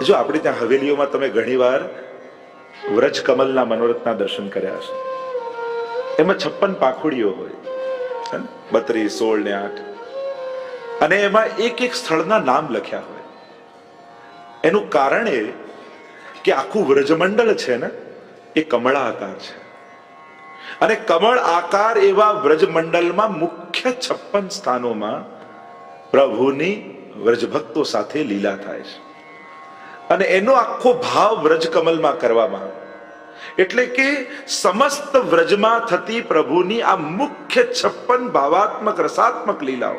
જો આપણે ત્યાં હવેલીઓમાં તમે ઘણીવાર વ્રજ કમલના મનોરથના દર્શન કર્યા હશે. એમાં 56 પાંખુડીઓ હોય, 32, 16 ને 8, અને એમાં એક એક સ્થળના નામ લખ્યા હોય. એનું કારણ એ કે આખું વ્રજમંડળ છે ને એ કમળાકાર છે, અને કમળ આકાર એવા વ્રજમંડળમાં મુખ્ય 56 સ્થાનોમાં પ્રભુની વ્રજભક્તો સાથે લીલા થાય છે, અને એનો આખો ભાવ વ્રજકમલમાં કરવામાં આવે. એટલે કે સમસ્ત વ્રજમાં થતી પ્રભુની આ મુખ્ય 56 ભાવાત્મક રસાત્મક લીલાઓ,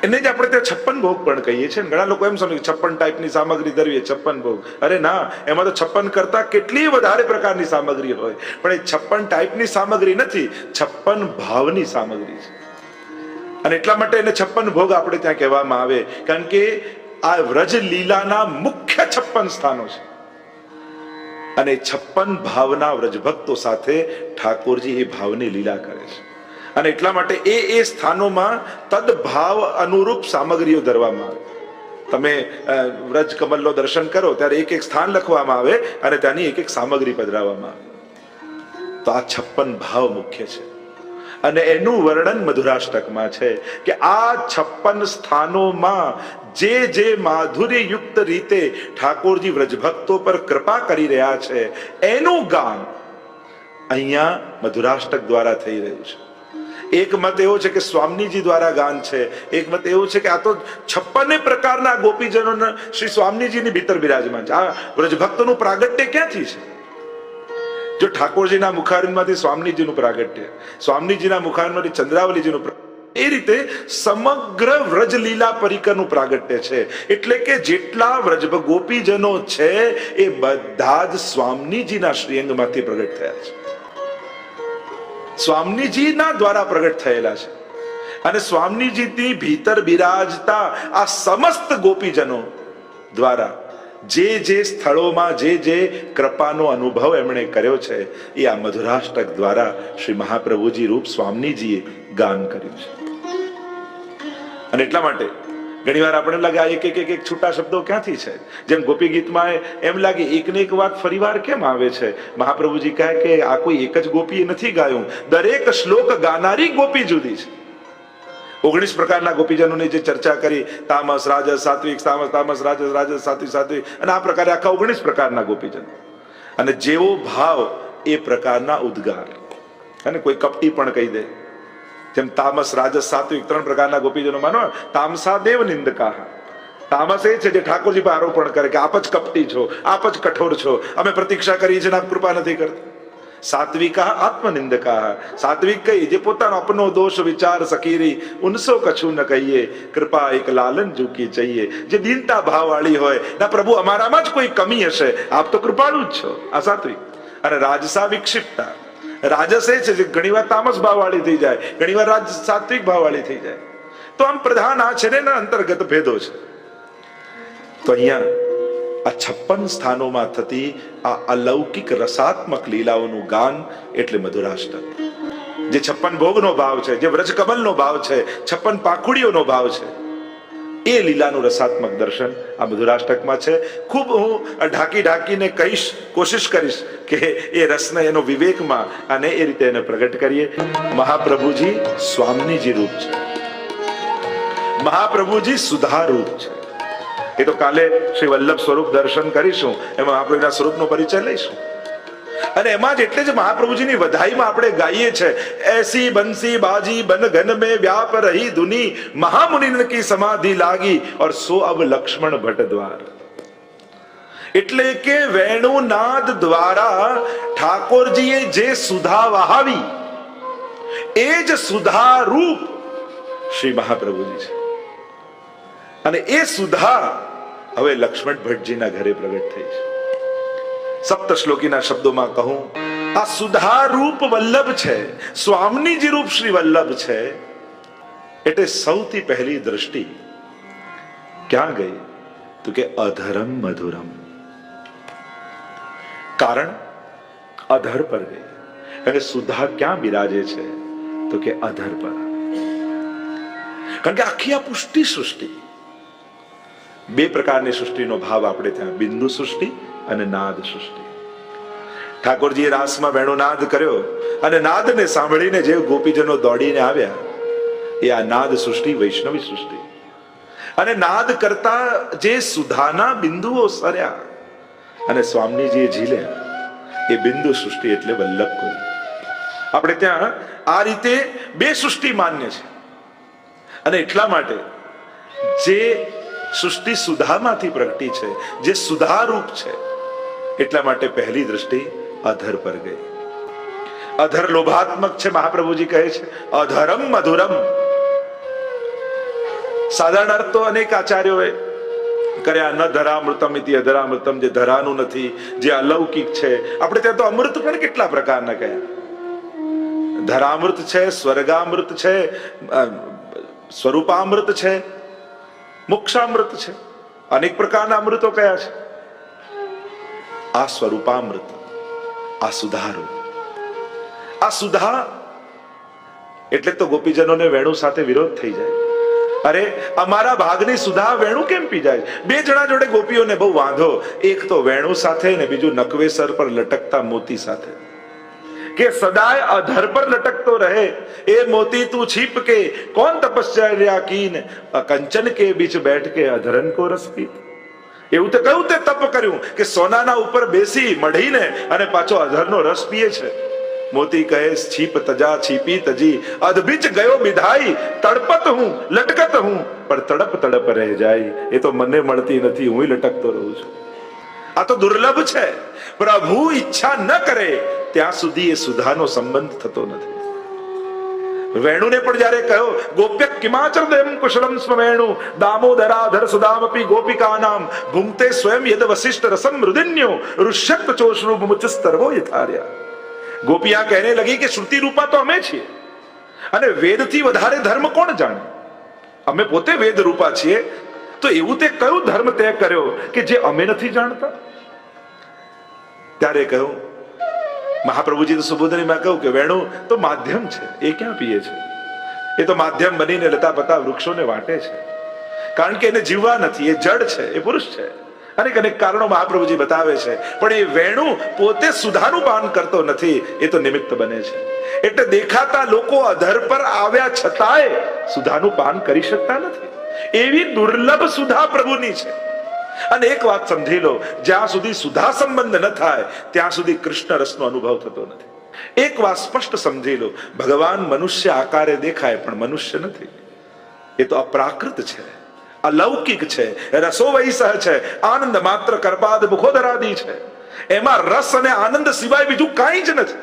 એને જ આપણે ત્યાં 56 ભોગ પણ કહીએ છીએ. ઘણા લોકો એમ સમજે 56 ટાઈપની સામગ્રી ધરવી 56 ભોગ. અરે ના, એમાં તો 56 કરતા કેટલી વધારે પ્રકારની સામગ્રી હોય, પણ એ 56 ટાઈપની સામગ્રી નથી, 56 ભાવની સામગ્રી છે. અને એટલા માટે એને 56 ભોગ આપણે ત્યાં કહેવામાં આવે, કારણ કે આ વ્રજ લીલાના મુખ્ય 56 સ્થાનો છે, અને 56 ભાવના વ્રજભક્તો સાથે ઠાકોરજી એ ભાવની લીલા કરે છે. અને એટલા માટે એ સ્થાનોમાં તદભાવ અનુરૂપ સામગ્રીઓ ધરવામાં આવે. તમે વ્રજ કમલનો દર્શન કરો ત્યારે એક એક સ્થાન લખવામાં આવે અને ત્યાંની એક એક સામગ્રી પધરાવવામાં આવે. તો આ 56 ભાવ મુખ્ય છે, અને એનું વર્ણન મધુરાષ્ટકમાં છે કે આ 56 સ્થાનોમાં જે માધુર્ય યુક્ત રીતે ઠાકોરજી વ્રજભક્તો પર કૃપા કરી રહ્યા છે એનું ગાન અહીંયા મધુરાષ્ટક દ્વારા થઈ રહ્યું છે. એક મત એવો છે કે સ્વામીજી દ્વારા ગાન છે, એક મત એવું છે કે આ તો 56 પ્રકારના ગોપીજનો શ્રી સ્વામીજીની ભીતર બિરાજમાન છે. આ વ્રજભક્તોનું પ્રાગટ્ય ક્યાંથી છે? જો ઠાકોરજીના મુખારવિંદમાંથી સ્વામીજીનું પ્રાગટ્ય, સ્વામીજીના મુખારવિંદમાંથી ચંદ્રાવલીજીનું, એ રીતે સમગ્ર વ્રજલીલા પરિકરનું પ્રાગટ્ય છે. એટલે કે જેટલા વ્રજ ગોપીજનો છે એ બધા જ સ્વામીજીના શ્રીઅંગમાંથી પ્રગટ થયા છે, સ્વામીજીના દ્વારા પ્રગટ થયેલા છે. અને સ્વામીજીની ભીતર બિરાજતા આ સમસ્ત ગોપીજનો દ્વારા જે સ્થળોમાં જે કૃપાનો અનુભવ એમણે કર્યો છે એ આ મધુરાષ્ટક દ્વારા શ્રી મહાપ્રભુજી રૂપ સ્વામીજીએ ગાન કર્યું છે. અને એટલા માટે ઘણીવાર આપણે લાગે આ એક છૂટા શબ્દો ક્યાંથી છે? જેમ ગોપી ગીતમાં એમ લાગે એકને એક વાત ફરીવાર કેમ આવે છે? મહાપ્રભુજી કહે કે આ કોઈ એક જ ગોપીએ નથી ગાયું, દરેક શ્લોક ગાનારી ગોપી જુદી છે. 19 પ્રકારના ગોપીજનોની જે ચર્ચા કરી, તામસ, રાજસ, સાત્વિક, તામસ, રાજસ, સાત્વિક, અને આ પ્રકારે આખા 19 પ્રકારના ગોપીજનો, અને જેવો ભાવ એ પ્રકારના ઉદ્ગાર. અને કોઈ કપટી પણ કહી દે, જેમ તામસ, રાજસ, સાત્વિક 3 પ્રકારના ગોપીજનો માનો. તામસા દેવ નિંદકા, તામસ એ છે જે ઠાકોરજી પર આરોપણ કરે કે આપ જ કપટી છો, આપ જ કઠોર છો, અમે પ્રતીક્ષા કરીએ છીએ, આપ કૃપા નથી કરતા. સાત્વિકા આત્મનિંદકા, સાત્વિક કઈ જે પોતાનો અપનો દોષ વિચાર સકીરી, ઉનસો કછું ન કહીએ, કૃપા એક લાલન જુકી चाहिए. જે દીનતા ભાવ વાળી હોય, ના પ્રભુ અમારામાં જ કોઈ કમી હશે, આપ તો કૃપાળુ જ છો, આ સાત્વિક. અને રાજસા વિક્ષિપ્તા, રાજસ એ છે જે ઘણીવાર તામસ ભાવ વાળી થઈ જાય, ઘણીવાર સાત્વિક ભાવ વાળી થઈ જાય. તો આમ પ્રધાન આ છે ને એના અંતર્ગત ભેદો છે. તો અહીંયા આ 56 સ્થાનોમાં થતી આ અલૌકિક રસાત્મક લીલાઓનું ગાન એટલે મધુરાષ્ટક. જે 56 ભોગનો ભાવ છે, જે વ્રજકમલનો ભાવ છે, 56 પાંખુડીઓનો ભાવ છે, એ લીલાનું રસાત્મક દર્શન આ મધુરાષ્ટકમાં છે. ખૂબ હું ઢાંકીને કહીશ, કોશિશ કરીશ કે એ રસને એનો વિવેકમાં અને એ રીતે એને પ્રગટ કરીએ. મહાપ્રભુજી સ્વામીજી રૂપ છે, મહાપ્રભુજી સુધા રૂપ છે. એ તો કાલે શ્રી વલ્લભ સ્વરૂપ દર્શન કરીશું, એમાં મહાપ્રભુના સ્વરૂપનો પરિચય લઈશું. અને એમાં જ એટલે જ મહાપ્રભુજીની વધાઈમાં આપણે ગાઈએ છે, એસી બંસી બાજી બન ઘન में व्याप रही धुनी, महामुनिन की समाधि लागी और सो अब लक्ष्मण भट्ट द्वार. એટલે કે વેણુનાદ દ્વારા ઠાકોરજીએ જે સુધા વહાવી એ જ સુધા રૂપ શ્રી મહાપ્રભુજી છે. અને એ સુધા હવે લક્ષ્મણ ભટ્ટજીના ઘરે પ્રગટ થઈ છે. સપ્ત શ્લોકીના શબ્દોમાં કહું, આ સુધા રૂપ વલ્લભ છે, સ્વામીજી રૂપ શ્રી વલ્લભ છે. એટલે સૌથી પહેલી દ્રષ્ટિ ક્યાં ગઈ? તો કે અધરમ મધુરમ. કારણ અધર પર ગઈ. અને સુધા ક્યાં બિરાજે છે? તો કે અધર પર. કારણ કે આખી આ પુષ્ટિ સૃષ્ટિ બે પ્રકારની સૃષ્ટિનો ભાવ આપણે ત્યાં, બિંદુ સૃષ્ટિ અને નાદ સૃષ્ટિ. ઠાકોરજીએ રાસમાં વેણુનાદ કર્યો અને નાદને સાંભળીને જે ગોપીજનો દોડીને આવ્યા, એ આ નાદ સૃષ્ટિ, વૈષ્ણવી સૃષ્ટિ. અને નાદ કરતા જે સુધાના બિંદુઓ સર્યા અને સ્વામીજીએ ઝીલ્યા, એ બિંદુ સૃષ્ટિ એટલે વલ્લભ કુલ. આપણે ત્યાં આ રીતે બે સૃષ્ટિ માન્ય છે. અને એટલા માટે જે સૃષ્ટિ સુધામાંથી પ્રગટી છે, જે સુધારૂપ છે, એટલા માટે પહેલી દ્રષ્ટિ અધર પર ગઈ. અધર લોભાત્મક છે. મહાપ્રભુજી કહે છે અધરમ મધુરમ. સાધારણ અર્થ તો અનેક આચાર્યોએ કર્યા. ન ધરામૃતમ ઇતિ અધરામૃતમ, જે ધરાનું નથી, જે અલૌકિક છે. આપણે ત્યાં તો અમૃત પણ કેટલા પ્રકારના કયા. ધરામૃત છે, સ્વર્ગામૃત છે, સ્વરૂપામૃત છે, મોક્ષામૃત છે, અનેક પ્રકારના અમૃતો કયા છે. આ સ્વરૂપામૃત, આ સુધારું, આ સુધા એટલે તો ગોપીજનોને વેણુ સાથે વિરોધ થઈ જાય. અરે અમારા ભાગની સુધા વેણુ કેમ પી જાય? બે જણા જોડે ગોપીઓને બહુ વાંધો, એક તો વેણુ સાથે ને બીજું નકવેસર પર લટકતા મોતી સાથે. કે સદાય અધર પર લટકતો રહે એ મોતી તું છીપ કે, કોણ તપસ્યા કીન કંચન કે બીચ બેઠ કે અધરન કો રસ પીત. એવું તો કયું તે તપ કર્યું કે સોનાના ઉપર બેસી મઢીને અને પાછો અધરનો રસ પીએ છે. મોતી કહે છીપ તજા છીપી તજી અધબીચ ગયો વિધાઈ, તડપત હું લટકત હું પણ તડપ તડપ રહે જાય. એ તો મને મળતી નથી, હું લટકતો રહું છું. આ તો દુર્લભ છે. પ્રભુ ઈચ્છા ન કરે ત્યાં સુધી એ સુધાનો સંબંધ થતો નથી. વેણુને પણ જયારે કહ્યો ગોપ્ય કિમાચર દેમ કુશલમ સ્વેણુ દામોદરાધર સુદામપી ગોપિકાનામ ભુંક્તે સ્વયં યદ વસિષ્ઠ રસમ મૃદિન્યો ઋષ્યક્ત ચોશ્રુ મુચસ્તર્વો યથાર્યા. ગોપિયા કહેને લગી કે શ્રુતિ રૂપા તો અમે છીએ અને વેદથી વધારે ધર્મ કોણ જાણે? અમે પોતે વેદ રૂપા છીએ, તો એવું તે કયું ધર્મ તય કર્યો કે જે અમે નથી જાણતા? ત્યારે કહ્યું મહાપ્રભુજી તો સુબોધનીમાં કહ્યું કે વેણુ તો માધ્યમ છે, એ ક્યાં પીએ છે? એ તો માધ્યમ બનીને લતા પતા વૃક્ષોને વાટે છે, કારણ કે એને જીવવા નથી, એ જડ છે, એ પુરુષ છે. અનેક અનેક કારણો મહાપ્રભુજી બતાવે છે. પણ એ વેણુ પોતે સુધાનું પાન કરતો નથી, એ તો નિમિત્ત બને છે. એટલે દેખાતા લોકો અધર પર આવ્યા છતાંય સુધાનું પાન કરી શકતા નથી. એવી દુર્લભ સુધા પ્રભુની છે. અને એક વાત સમજી લો, જ્યાં સુધી સુધા સંબંધ ન થાય ત્યાં સુધી કૃષ્ણ રસનો અનુભવ થતો નથી. એક વાત સ્પષ્ટ સમજી લો, ભગવાન મનુષ્ય આકારે દેખાય પણ મનુષ્ય નથી. એ તો અપ્રાકૃત છે, અલૌકિક છે, રસો વૈસહ છે, આનંદ માત્ર કરપાદ મુખોદરાદી છે. એમાં રસ અને આનંદ સિવાય બીજું કાંઈ જ નથી.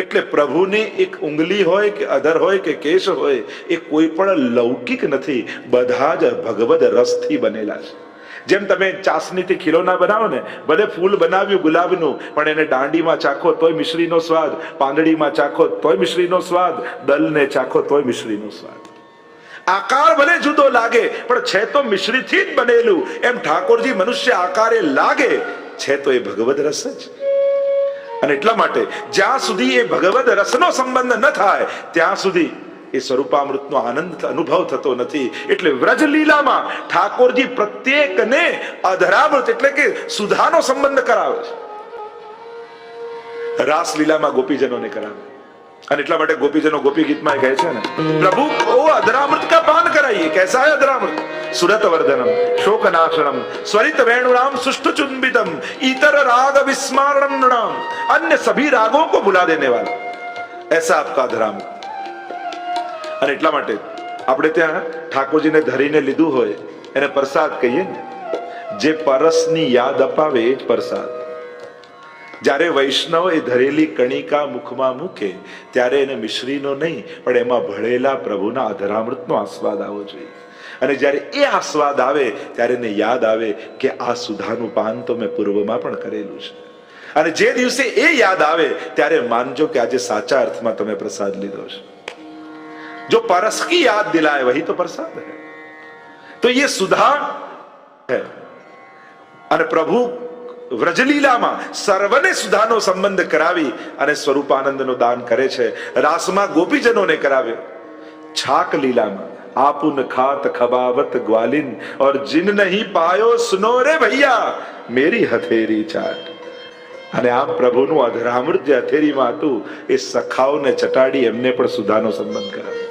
એટલે પ્રભુની એક ઉંગલી હોય કે અધર હોય કે કેશ હોય, એ કોઈ પણ લૌકિક નથી, બધા જ ભગવદ રસથી બનેલા છે. જેમ તમે ચાસણીથી ખીલોના બનાવો ને, ભલે ફૂલ બનાવ્યું ગુલાબનું, પણ એને દાંડીમાં ચાખો તોય મિશ્રીનો સ્વાદ, પાંદડીમાં ચાખો તોય મિશ્રીનો સ્વાદ, દલને ચાખો તોય મિશ્રીનો સ્વાદ. આકાર ભલે જુદો લાગે પણ છે તો મિશ્રીથી જ બનેલું. એમ ઠાકોરજી મનુષ્ય આકારે લાગે છે તો એ ભગવદ રસ જ. અને એટલા માટે જ્યાં સુધી એ ભગવદ રસનો સંબંધ ન થાય ત્યાં સુધી એ સ્વરૂપામૃતનો આનંદ અનુભવ થતો નથી. એટલે વ્રજ લીલામાં ઠાકોરજી પ્રત્યેકને અધરામૃત એટલે કે સુધાનો સંબંધ કરાવે છે. રાસ લીલામાં ગોપીજનોને કરાવે. અને એટલા માટે ગોપીજનો ગોપી ગીતમાં કહે છે ને, પ્રભુ ઓ અધરામૃત કા પાન કરાइए. कैसा है अधरामृत? सुरत वर्धनम शोकनाशनम स्वरित वेणुराम सुष्ठु चुंबितम इतर राग विस्मारणम नृणाम, अन्य सभी रागों को भुला देने वाला, ऐसा आपका अधरामृत. અને એટલા માટે આપણે ત્યાં ઠાકોરજીને ધરીને લીધું હોય એને પ્રસાદ કહીએ ને. જે પરસની યાદ અપાવે એ જ પ્રસાદ. જ્યારે વૈષ્ણવ એ ધરેલી કણિકા મુખમાં મૂકે ત્યારે એને મિશ્રીનો નહીં પણ એમાં ભળેલા પ્રભુના અધરામૃતનો આસ્વાદ આવવો જોઈએ. અને જ્યારે એ આસ્વાદ આવે ત્યારે એને યાદ આવે કે આ સુધાનું પાન તો મેં પૂર્વમાં પણ કરેલું છે. અને જે દિવસે એ યાદ આવે ત્યારે માનજો કે આજે સાચા અર્થમાં તમે પ્રસાદ લીધો છે. जो परस की याद दिलाए वही तो प्रसाद है. तो ये सुधा है. અને પ્રભુ વ્રજલીલામાં સર્વને સુધાનો સંબંધ કરાવી અને સ્વરૂપાનંદનું દાન કરે છે. રાસમાં ગોપીજનોને કરાવ્યો, છાક લીલામાં आपुन खात खबावत ग्वालिन और जिन नहीं पायो सुनो रे भैया मेरी हथेरी चाट. અને આમ પ્રભુનું અધરામૃત જે હથેળીમાં હતું એ સખાઓને ચટાડી એમને પણ સુધાનો સંબંધ કરાવ્યો.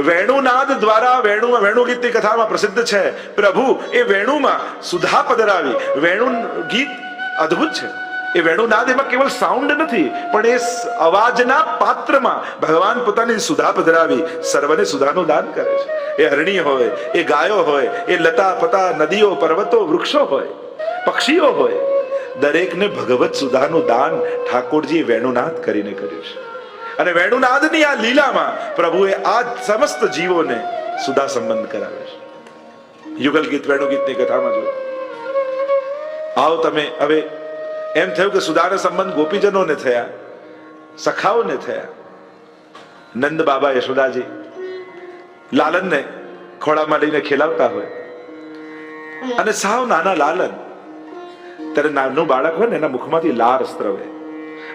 વેણુનાદ દ્વારા વેણુ ગીતની કથામાં પ્રસિદ્ધ છે. પ્રભુ એ વેણુમાં સુધા પધરાવી. વેણુ ગીત અદ્ભુત છે. એ વેણુનાદ એમાં કેવલ સાઉન્ડ નથી, પણ એ અવાજના પાત્રમાં ભગવાન પોતાની સુધા પધરાવી સર્વને સુધાનું દાન કરે છે. એ હરણી હોય, એ ગાયો હોય, એ લતા પતા નદીઓ પર્વતો વૃક્ષો હોય, પક્ષીઓ હોય, દરેકને ભગવત સુધાનું દાન ઠાકોરજી વેણુનાદ કરીને કર્યું છે. અને વેણુનાદની આ લીલામાં પ્રભુએ આ સમસ્ત જીવોને સુધા સંબંધ કરાવે છે. યુગલ ગીત વેણુ ગીતની કથામાં જો આવો તમે. હવે એમ થયું કે સુધાના સંબંધ ગોપીજનોને થયા, સખાઓને થયા. નંદ બાબા યશોદાજી લાલનને ખોળામાં લઈને ખેલાવતા હોય અને સાવ નાના લાલન, ત્યારે નાનું બાળક હોય ને એના મુખમાંથી લાર સ્ત્રવે,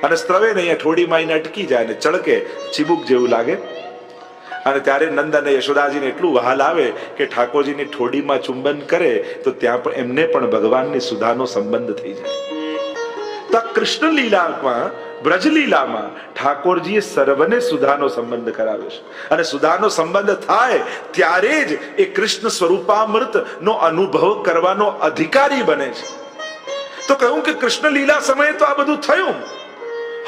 અને સ્ત્રવે ને અહીંયા ઠોડીમાં આવીને અટકી જાય ને ચળકે, ચીબુક જેવું લાગે. અને ત્યારે નંદ અને યશોદાજીને એટલું વહાલ આવે કે ઠાકોરજીની ઠોડીમાં ચુંબન કરે તો ત્યાં પણ એમને પણ ભગવાનની સુધાનો સંબંધ થઈ જાય. તો કૃષ્ણ લીલામાં, બ્રજ લીલામાં ઠાકોરજીએ સર્વને સુધાનો સંબંધ કરાવ્યો છે. અને સુધાનો સંબંધ થાય ત્યારે જ એ કૃષ્ણ સ્વરૂપામૃત નો અનુભવ કરવાનો અધિકારી બને છે. તો કહ્યું કે કૃષ્ણ લીલા સમયે તો આ બધું થયું,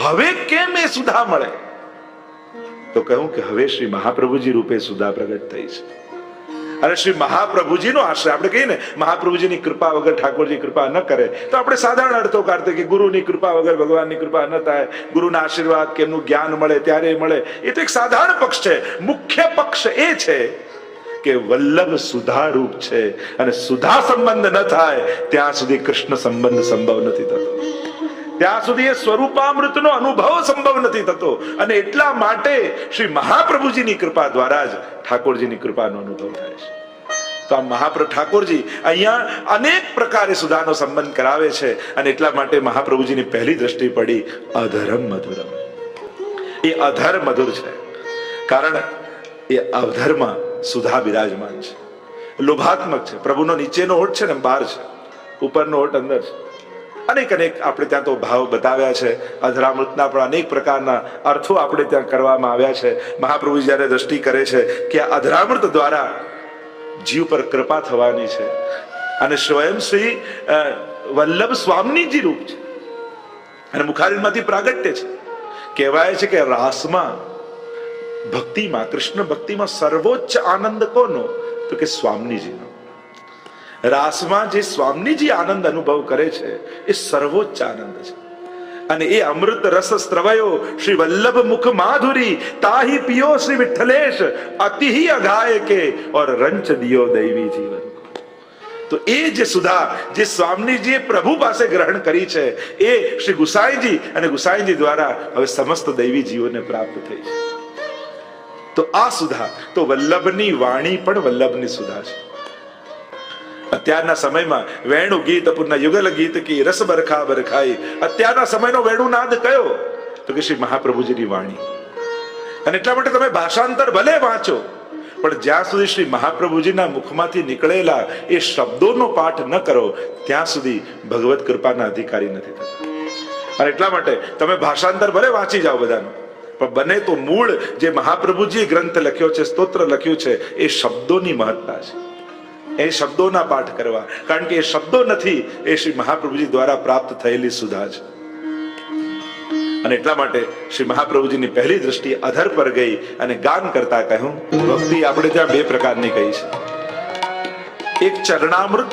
હવે કેમ એ સુધા મળે? તો કહ્યું કે હવે શ્રી મહાપ્રભુજી રૂપે સુધા પ્રગટ થઈ છે. અને શ્રી મહાપ્રભુજીનો આશ્રય, આપણે કહીએ ને મહાપ્રભુજીની કૃપા વગર ઠાકોરજી કૃપા ન કરે, તો આપણે સાધારણ અર્થો કાઢીએ કે ગુરુની કૃપા વગર ભગવાનની કૃપા ન થાય, ગુરુના આશીર્વાદ કે એમનું જ્ઞાન મળે ત્યારે મળે. એ તો એક સાધારણ પક્ષ છે. મુખ્ય પક્ષ એ છે કે વલ્લભ સુધા રૂપ છે, અને સુધા સંબંધ ન થાય ત્યાં સુધી કૃષ્ણ સંબંધ સંભવ નથી થતો, ત્યાં સુધી એ સ્વરૂપામૃતનો અનુભવ સંભવ નથી થતો. અને એટલા માટે શ્રી મહાપ્રભુજીની કૃપા દ્વારા જ ઠાકોરજીની કૃપાનો અનુભવ થાય છે. તો આ મહાપ્રભુ ઠાકોરજી અહીંયા અનેક પ્રકારે સુધાનો સંબંધ કરાવે છે. અને એટલા માટે મહાપ્રભુજીની પહેલી દ્રષ્ટિ પડી અધરમ મધુરમ. એ અધર મધુર છે, કારણ એ અધરમાં સુધા બિરાજમાન છે, લોભાત્મક છે. પ્રભુનો નીચેનો હોઠ છે ને બહાર છે, ઉપરનો હોઠ અંદર છે. અનેક આપણે ત્યાં તો ભાવ બતાવ્યા છે. અધરામૃતના પણ અનેક પ્રકારના અર્થો આપણે ત્યાં કરવામાં આવ્યા છે. મહાપ્રભુ જયારે દ્રષ્ટિ કરે છે કે આ અધરામૃત દ્વારા જીવ પર કૃપા થવાની છે, અને સ્વયં શ્રી વલ્લભ સ્વામીજી રૂપ છે, અને મુખારવિંદમાંથી પ્રાગટ્ય છે. કહેવાય છે કે રાસમાં, ભક્તિમાં, કૃષ્ણ ભક્તિમાં સર્વોચ્ચ આનંદ કોનો? તો કે સ્વામીજીનો. રાસમાં જે સ્વામીજી આનંદ અનુભવ કરે છે એ સર્વોચ્ચ આનંદ છે. અને એ અમૃત રસ સ્ત્રવયો શ્રી વલ્લભ મુખ માધુરી તાહી પિયો શ્રી વિઠ્ઠલેશ અતિ ही અઘાય કે और રંચ દિયો દૈવી જીવન. તો એ જે સુધા જે સ્વામીજીએ પ્રભુ પાસે ગ્રહણ કરી છે એ શ્રી ગુસાઈજી અને ગુસાઈજી દ્વારા હવે સમસ્ત દૈવી જીવોને પ્રાપ્ત થઈ છે. તો આ સુધા, તો વલ્લભની વાણી પણ વલ્લભની સુધા છે. અત્યારના સમયમાં વેણુ ગીત પૂર્ણ યુગલ ગીત કી રસ બરખા બરખાઈ. અત્યારના સમયનો વેણુનાદ કયો? તો કે શ્રી મહાપ્રભુજીની વાણી. અને એટલા માટે તમે ભાષાંતર ભલે વાંચો, પણ જ્યાં સુધી શ્રી મહાપ્રભુજીના મુખમાંથી નીકળેલા એ શબ્દોનો પાઠ ન કરો ત્યાં સુધી ભગવત કૃપાના અધિકારી નથી થતા. અને એટલા માટે તમે ભાષાંતર ભલે વાંચી જાઓ બધાનું, પણ બને તો મૂળ જે મહાપ્રભુજી ગ્રંથ લખ્યો છે, સ્તોત્ર લખ્યું છે, એ શબ્દોની મહત્તા છે. એ શબ્દોના પાઠ કરવા, કારણ કે એ શબ્દો નથી, એ શ્રી મહાપ્રભુજી દ્વારા પ્રાપ્ત થયેલી સુધા છે. અને એટલા માટે શ્રી મહાપ્રભુજીની પહેલી દ્રષ્ટિ અધર પર ગઈ અને ગાન કરતા કહ્યું, ભક્તિ આપણે ત્યાં બે પ્રકારની કહી છે, એક ચરણામૃત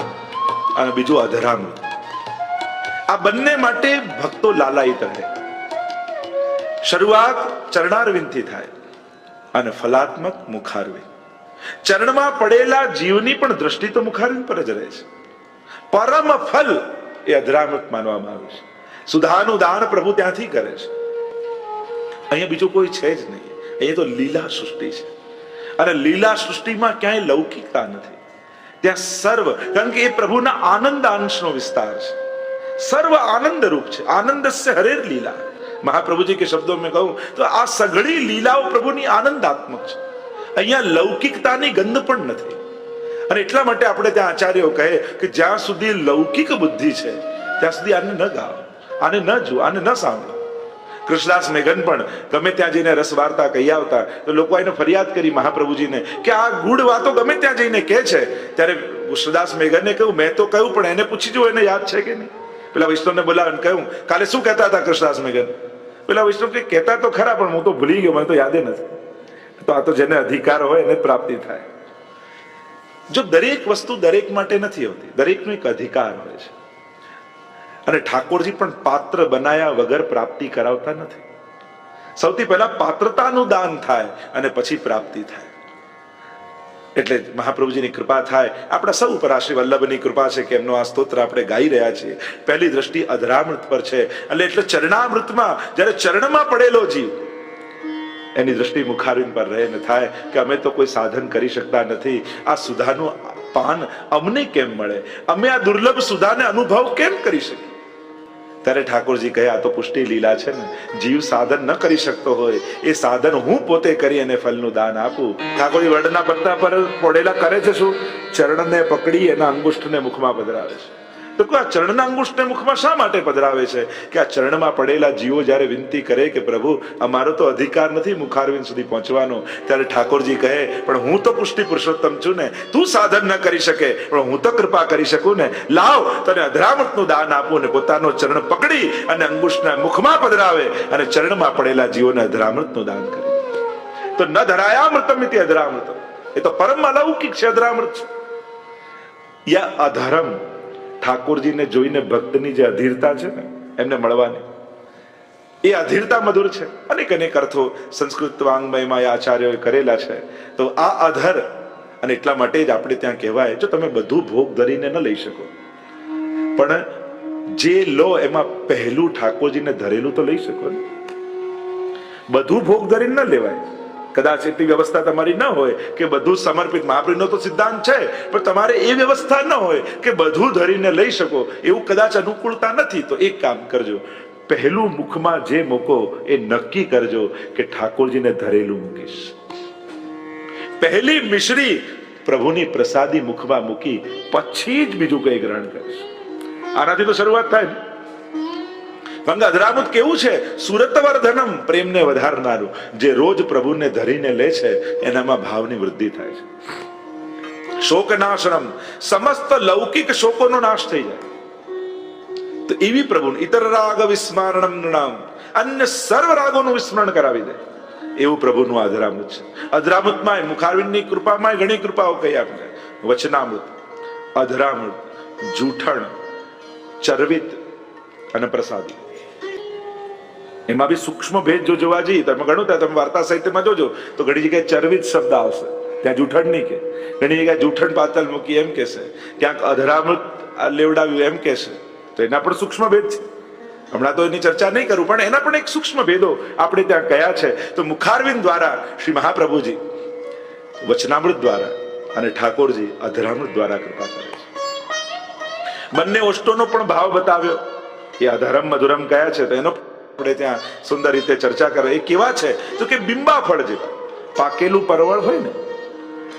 અને બીજું અધરામૃત. આ બંને માટે ભક્તો લાલાયિત રહે. શરૂઆત ચરણારવિંદથી થાય અને ફલાત્મક મુખારવિંદ. ચરણમાં પડેલા જીવની પણ દ્રષ્ટિ તો મુખારવિંદ પર જ રહે છે. પરમ ફલ એ અધરામૃત માનવામાં આવે છે. સુધાનું દાન પ્રભુ ત્યાંથી કરે છે. અહીંયા બીજું કોઈ છે જ નહીં. અહીંયા તો લીલા સૃષ્ટિ છે, અને લીલા સૃષ્ટિમાં ક્યાંય લૌકિકતા નથી. ત્યાં સર્વ, કારણ કે એ પ્રભુના આનંદ અંશનો વિસ્તાર છે. સર્વ આનંદ રૂપ છે. આનંદસ્ય હરેર લીલા. મહાપ્રભુજી કે શબ્દો મેં કહું તો આ સઘળી લીલાઓ પ્રભુની આનંદાત્મક છે. અહીંયા લૌકિકતાની ગંધ પણ નથી. અને એટલા માટે આપણે ત્યાં આચાર્યો કહે કે જ્યાં સુધી લૌકિક બુદ્ધિ છે ત્યાં સુધી આને ન ગાઓ, આને ન જુઓ, આને ન સાંભળો. કૃષ્ણદાસ મેઘન પણ ગમે ત્યાં જઈને રસ વાર્તા કહી આવતા તો લોકો એને ફરિયાદ કરી મહાપ્રભુજીને કે આ ગૂઢ વાતો ગમે ત્યાં જઈને કહે છે. ત્યારે કૃષ્ણદાસ મેઘને કહ્યું, મેં તો કહ્યું પણ એને પૂછી જો એને યાદ છે કે નહીં. પેલા વૈષ્ણવને બોલાવીને કહ્યું, કાલે શું કહેતા હતા કૃષ્ણદાસ મેઘન? પેલા વૈષ્ણવ કે કહેતા તો ખરા પણ હું તો ભૂલી ગયો, મને તો યાદ નથી. તો આ તો જેને અધિકાર હોય એને પ્રાપ્તિ થાય. જો દરેક વસ્તુ દરેક માટે નથી હોતી, દરેકનો એક અધિકાર હોય છે. અને ઠાકોરજી પણ પાત્ર બનાયા વગર પ્રાપ્તિ કરાવતા નથી. સૌથી પહેલા પાત્રતાનું દાન થાય અને પછી પ્રાપ્તિ થાય. એટલે મહાપ્રભુજીની કૃપા થાય આપણા સૌ ઉપર. આ શ્રી વલ્લભની કૃપા છે કે એમનો આ સ્તોત્ર આપણે ગાઈ રહ્યા છીએ. પહેલી દ્રષ્ટિ અધરામૃત પર છે, એટલે ચરણામૃતમાં જ્યારે ચરણમાં પડેલો જીવ એની દ્રષ્ટિ મુખારવિંદ પર રહે ને થાય કે અમે તો કોઈ સાધન કરી શકતા નથી, આ સુધાનું પાન અમને કેમ મળે, અમે આ દુર્લભ સુધાને અનુભવ કેમ કરી શકીએ. ત્યારે ઠાકોરજી કહે આ તો પુષ્ટિ લીલા છે ને, જીવ સાધન ન કરી શકતો હોય એ સાધન હું પોતે કરી અને ફલનું દાન આપું. ઠાકોરજી વડના પત્તા પર પડેલા કરે છે શું? ચરણને પકડી એના અંગુષ્ઠને મુખમાં પધરાવે છે. તો આ ચરણના અંગુષ્ઠને મુખમાં શા માટે પધરાવે છે? કે આ ચરણમાં પડેલા જીવો જ્યારે વિનંતી કરે કે પ્રભુ અમારો તો અધિકાર નથી મુખારવિંદ સુધી પહોંચવાનો, ત્યારે ઠાકોરજી કહે પણ હું તો પુષ્ટિ પુરુષોત્તમ છું ને, તું સાધન ન કરી શકે પણ હું તો કૃપા કરી શકું ને, લાવ તને અધરામૃતનું દાન આપું. ને પોતાનો ચરણ પકડી અને અંગુષ્ઠના મુખમાં પધરાવે અને ચરણમાં પડેલા જીવોને અધરામૃતનું દાન કરે. તો ન ધરાયામૃતમ ઇતિ અધરામૃતમ, એ તો પરમ અલૌકિક છે અધરામૃત છે. યા અધરમ, ઠાકોરજીને જોઈને ભક્તની જે અધીરતા છે ને એમને મળવાની, એ અધીરતા મધુર છે. અનેક અનેક અર્થો સંસ્કૃત વાંગ્મયમાં આચાર્યોએ કરેલા છે. તો આ અધર, અને એટલા માટે જ આપણે ત્યાં કહેવાય જો તમે બધું ભોગ ધરીને ન લઈ શકો પણ જે લો એમાં પહેલું ઠાકોરજીને ધરેલું તો લઈ શકો ને. બધું ભોગ ધરીને ન લેવાય. કદાચ એટલી વ્યવસ્થા તમારી ન હોય કે બધું સમર્પિત, મહાપ્રભુનો તો સિદ્ધાંત છે પણ તમારે એ વ્યવસ્થા ન હોય કે બધું ધરીને લઈ શકો, એવું કદાચ અનુકૂળતા નથી. તો એક કામ કરજો, પહેલું મુખમાં જે મૂકો એ નક્કી કરજો કે ઠાકોરજીને ધરેલું મૂકીશ. પહેલી મિશ્રી પ્રભુની પ્રસાદી મુખમાં મૂકી પછી જ બીજું કઈ ગ્રહણ કરીશ. આનાથી તો શરૂઆત થાય ને. અધરામૃત કેવું છે? સુરતવર્ધનમ, પ્રેમને વધારનારું. જે રોજ પ્રભુને ધરીને લે છે એનામાં ભાવની વૃદ્ધિ થાય છે. શોકનાશનમ, સમસ્ત લૌકિક શોકોનો નાશ થઈ જાય. તો એવી પ્રભુ ઇતર રાગ વિસ્મરણમ નૃણામ, અન્ય સર્વ રાગોનું વિસ્મરણ કરાવી દે એવું પ્રભુનું અધરામૃત છે. અધરામૃતમાં મુખારવિંદની કૃપામાં ઘણી કૃપાઓ કહી આપણે. વચનામૃત, અધરામૃત, જૂઠણ, ચરવિત અને પ્રસાદી. એમાં બી સૂક્ષ્મ ભેદ જો જોવા જઈએ તમે ઘણું થાય. તમે વાર્તા સાહિત્યમાં જોજો તો ઘણી જગ્યાએ ચરવિત શબ્દ આવશે, ત્યાં જૂઠણ નહીં કે. ઘણી જગ્યાએ જૂઠણ પાતળ મૂકી એમ કહેશે, ક્યાંક અધરામૃત લેવડાવ્યું એમ કહેશે. તો એના પણ સૂક્ષ્મ ભેદ છે. હમણાં તો એની ચર્ચા નહીં કરું પણ એના પણ એક સૂક્ષ્મ ભેદો આપણે ત્યાં કયા છે. તો મુખારવિંદ દ્વારા શ્રી મહાપ્રભુજી વચનામૃત દ્વારા અને ઠાકોરજી અધરામૃત દ્વારા કૃપા કરે છે. બંને ઓષ્ટોનો પણ ભાવ બતાવ્યો. એ અધરમ મધુરમ કયા છે તો એનો આપણે ત્યાં સુંદર રીતે ચર્ચા કરે. એ કેવા છે તો કે બિંબા ફળ જેવા. પાકેલું પરવળ હોય ને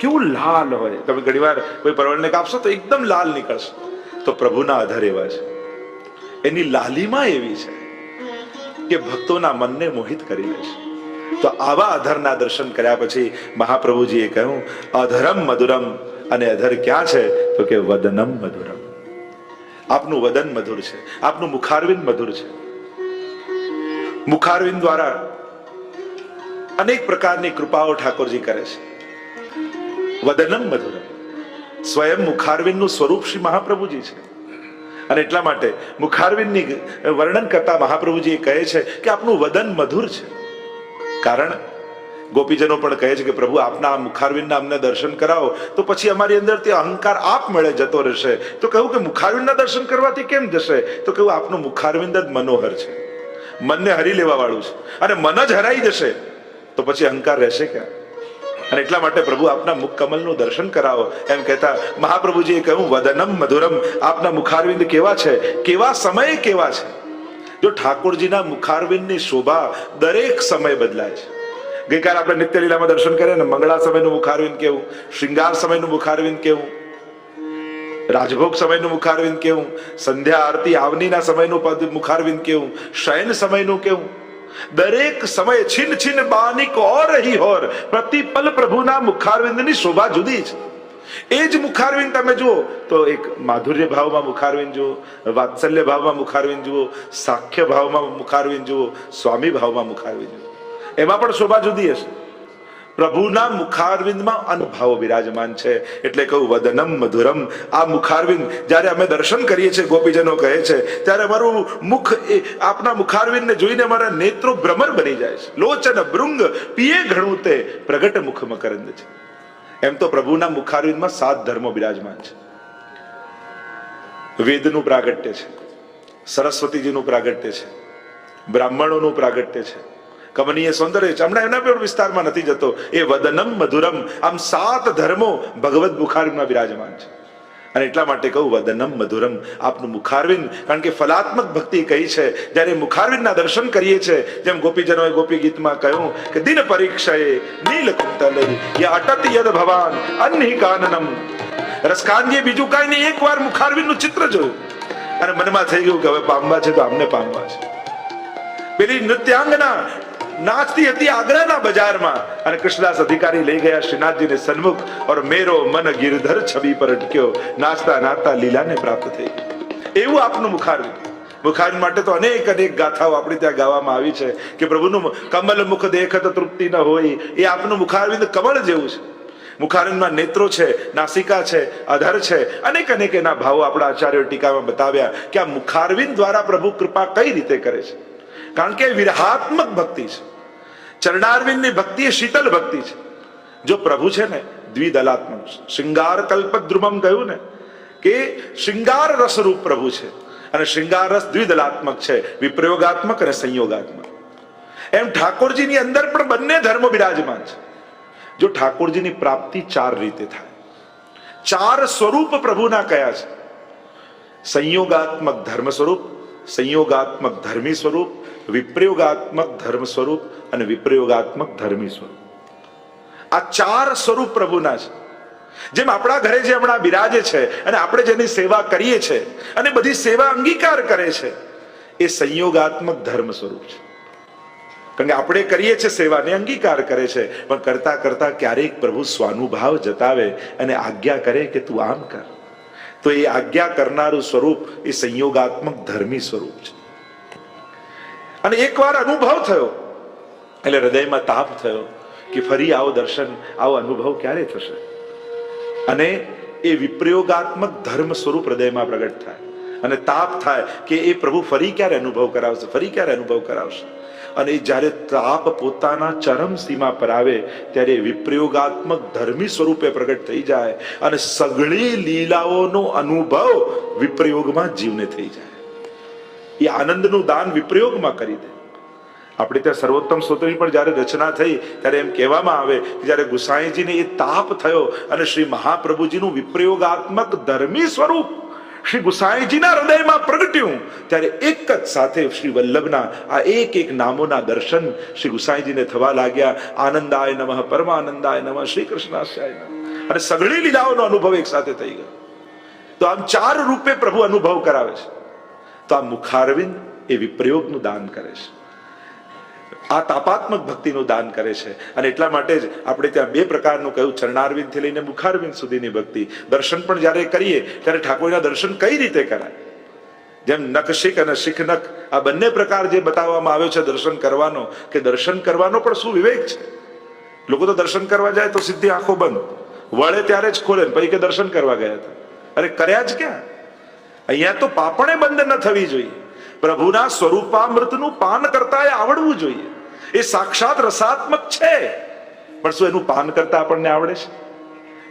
કેવું લાલ હોય. તમે ઘણી વાર કોઈ પરવળને કાપશો તો એકદમ લાલ નીકળશે. તો પ્રભુના અધર એવા છે. એની લાલીમાં એવી છે કે ભક્તોના મનને મોહિત કરી લે છે. તો આવા અધરના દર્શન કર્યા પછી મહાપ્રભુજીએ કહ્યું અધરમ મધુરમ. અને અધર ક્યાં છે તો કે વદનમ મધુરમ. આપનું વદન મધુર છે, આપનું મુખારવિંદ મધુર છે. મુખારવિંદ દ્વારા અનેક પ્રકારની કૃપાઓ ઠાકોરજી કરે છે. વદનમ મધુરમ, સ્વયં મુખારવિંદનું સ્વરૂપ શ્રી મહાપ્રભુજી છે. અને એટલા માટે મુખારવિંદની વર્ણન કરતા મહાપ્રભુજી કહે છે કે આપનું વદન મધુર છે. કારણ ગોપીજનો પણ કહે છે કે પ્રભુ આપના મુખારવિંદના અમને દર્શન કરાવો તો પછી અમારી અંદર તે અહંકાર આપ મળે જતો રહેશે. તો કહ્યું કે મુખારવિંદના દર્શન કરવાથી કેમ જશે? તો કહ્યું આપનું મુખારવિંદ જ મનોહર છે, મનને હરી લેવા વાળું છે. અને મન જ હરાઈ જશે તો પછી અહંકાર રહેશે ક્યાં? અને એટલા માટે પ્રભુ આપના મુખ કમલનું દર્શન કરાવો એમ કહેતા મહાપ્રભુજીએ કહ્યું વદનમ મધુરમ. આપના મુખારવિંદ કેવા છે, કેવા સમયે કેવા છે. જો ઠાકોરજીના મુખારવિંદની શોભા દરેક સમય બદલાય છે. ગઈકાલે આપણે નિત્ય લીલામાં દર્શન કર્યા ને, મંગળા સમયનું મુખારવિંદ કેવું, શ્રૃંગાર સમયનું મુખારવિંદ કેવું, રાજભોગ સમયનું મુખારવિંદ કેવું, સંધ્યા આરતી આવનીના સમયનું મુખારવિંદ કેવું, શયન સમયનું કેવું. દરેક સમય છીન છીન બાનિક ઓર રહી હોર, પ્રતિપલ પ્રભુના મુખારવિંદની શોભા જુદી છે. એ જ મુખારવિંદ તમે જુઓ તો એક માધુર્ય ભાવમાં મુખારવિંદ જુઓ, વાત્સલ્ય ભાવમાં મુખારવિંદ જુઓ, સાખ્ય ભાવમાં મુખારવિંદ જુઓ, સ્વામી ભાવમાં મુખારવિંદ જુઓ, એમાં પણ શોભા જુદી હશે. પ્રભુના મુખારવિંદમાં અનુભાવો બિરાજમાન છે. એટલે કહું વદનમ મધુરમ. આ મુખારવિંદ જ્યારે અમે દર્શન કરીએ છીએ, ગોપીજનો કહે છે, ત્યારે અમારું મુખ આપના મુખારવિંદને જોઈને અમારા નેત્રો ભ્રમર બની જાય છે. લોચન ભૃંગ પિયે ઘણું તે પ્રગટ મુખ મકરંદ છે. એમ તો પ્રભુના મુખારવિંદમાં 7 ધર્મો બિરાજમાન છે. વેદનું પ્રાગટ્ય છે, સરસ્વતીજીનું પ્રાગટ્ય છે, બ્રાહ્મણોનું પ્રાગટ્ય છે, કમનીય સૌંદર્ય છે. હમણાં એના પર વિસ્તારમાં નથી જતો. એ વદનમ મધુરમ, આમ 7 ધર્મો ભગવદ મુખારવિંદમાં બિરાજમાન છે. અને એટલા માટે કહું વદનમ મધુરમ, આપનું મુખારવિંદ. કારણ કે ફલાત્મક ભક્તિ કહી છે. જ્યારે મુખારવિંદના દર્શન કરીએ છીએ, જેમ ગોપીજનોએ ગોપી ગીતમાં કહ્યું કે દિન પરીક્ષાએ નીલકુંતલ અટત યદ ભવાન અન્હી કાનનમ. રસકાનજીએ બીજું કાંઈ નહીં, એકવાર મુખારવિંદનું ચિત્ર જોયું અને મનમાં થઈ ગયું કે હવે પામવા છે તો આમને પામવા છે. પેલી નૃત્યાંગના નાચતી હતી આગ્રાના બજારમાં અને કૃષ્ણદાસ અધિકારી લઈ ગયા શ્રીનાથજીને સન્મુખ, और मेरो मन गिरधर छवि पर अटक्यो, नाचता नाचता લીલાને પ્રાપ્ત થઈ. એવું આપનું મુખારવિંદ. મુખારવિંદ માટે તો અનેક અનેક ગાથાઓ આપણે ત્યાં ગાવામાં આવી છે કે પ્રભુનું કમલ મુખ દેખત તૃપ્તિ ન હોય. એ આપનું મુખારવિંદ કમળ જેવું છે. મુખારવિંદમાં નેત્રો છે, નાસિકા છે, અધર છે, અનેક અનેક એના ભાવો આપણા આચાર્યો ટીકામાં બતાવ્યા કે આ મુખારવિંદ દ્વારા પ્રભુ કૃપા કઈ રીતે કરે છે. કારણ કે વિરહાત્મક ભક્તિ છે. ચરણારવિંદની ભક્તિ એ શીતલ ભક્તિ છે. જો પ્રભુ છે ને દ્વિદલાત્મક, શૃંગાર કલ્પદ્રુમમ કહ્યું ને કે શૃંગાર રસરૂપ પ્રભુ છે. અને શૃંગાર રસ દ્વિદલાત્મક છે, વિપ્રયોગાત્મક અને સંયોગાત્મક. એમ ઠાકોરજીની અંદર પણ બંને ધર્મો બિરાજમાન છે. જો ઠાકોરજીની પ્રાપ્તિ 4 રીતે થાય. 4 સ્વરૂપ પ્રભુના કયા છે? સંયોગાત્મક ધર્મ સ્વરૂપ, સંયોગાત્મક ધર્મી સ્વરૂપ, વિપ્રયોગાત્મક ધર્મ સ્વરૂપ અને વિપ્રયોગાત્મક ધર્મી સ્વરૂપ. આ 4 સ્વરૂપ પ્રભુના છે. જેમ આપણા ઘરે જે હમણાં બિરાજે છે અને આપણે જેની સેવા કરીએ છીએ અને બધી સેવા અંગીકાર કરે છે, એ સંયોગાત્મક ધર્મ સ્વરૂપ છે. કારણ કે આપણે કરીએ છીએ સેવાને અંગીકાર કરે છે, પણ કરતા કરતા ક્યારેક પ્રભુ સ્વાનુભાવ જતાવે અને આજ્ઞા કરે કે તું આમ કર, તો એ આજ્ઞા કરનારું સ્વરૂપ એ સંયોગાત્મક ધર્મી સ્વરૂપ છે. અને એકવાર અનુભવ થયો એટલે હૃદયમાં તાપ થયો કે ફરી આવો દર્શન, આવો અનુભવ ક્યારે થશે? અને એ વિપ્રયોગાત્મક ધર્મ સ્વરૂપ હૃદયમાં પ્રગટ થાય અને તાપ થાય કે એ પ્રભુ ફરી ક્યારે અનુભવ કરાવશે, ફરી ક્યારે અનુભવ કરાવશે. અને જ્યારે તાપ પોતાના ચરમ સીમા પર આવે ત્યારે વિપ્રયોગાત્મક ધર્મી સ્વરૂપે પ્રગટ થઈ જાય અને સઘળી લીલાઓનો અનુભવ વિપ્રયોગમાં જીવને થઈ જાય. એ આનંદનું દાન વિપ્રયોગમાં કરી દે. આપણે ત્યાં સર્વોત્તમ સ્તોત્રની પણ જ્યારે રચના થઈ ત્યારે એમ કહેવામાં આવે કે જ્યારે ગુસાઈજીને એ તાપ થયો અને શ્રી મહાપ્રભુજીનું વિપ્રયોગાત્મક ધર્મી સ્વરૂપ શ્રી ગુસાઈજીના હૃદયમાં પ્રગટ્યું, ત્યારે એક જ સાથે શ્રી વલ્લભના આ એક એક નામોના દર્શન શ્રી ગુસાઈજીને થવા લાગ્યા. આનંદાય નમઃ, પરમાનંદાય નમઃ, શ્રી કૃષ્ણાસ્યાય નમઃ. અને સઘળી લીલાઓનો અનુભવ એક સાથે થઈ ગયો. તો આમ 4 રૂપે પ્રભુ અનુભવ કરાવે છે. તો આ મુખારવિંદ એ વિપ્રયોગનું દાન કરે છે, આ તાપાત્મક ભક્તિનું દાન કરે છે. અને એટલા માટે જ આપણે ત્યાં 2 પ્રકારનું કહ્યું, ચરણારવિંદ થી લઈને મુખારવિંદ સુધીની ભક્તિ. દર્શન પણ જ્યારે કરીએ ત્યારે ઠાકોરના દર્શન કઈ રીતે કરાય, જેમ નખશિક અને શિખનખ આ બંને પ્રકાર જે બતાવવામાં આવ્યો છે દર્શન કરવાનો, કે દર્શન કરવાનો પણ શું વિવેક છે. લોકો તો દર્શન કરવા જાય તો સીધી આંખો બંધ, વળે ત્યારે જ ખોલે, પછી કે દર્શન કરવા ગયા હતા. અરે કર્યા જ ક્યાં? અહીંયા તો પાપણે બંધ ન થવી જોઈએ. પ્રભુના સ્વરૂપામૃતનું પાન કરતા એ આવડવું જોઈએ. એ સાક્ષાત રસાત્મક છે, પણ શું એનું પાન કરતા આપણને આવડે છે?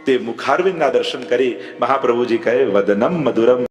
તે મુખારવિંદના દર્શન કરી મહાપ્રભુજી કહે વદનમ મધુરમ.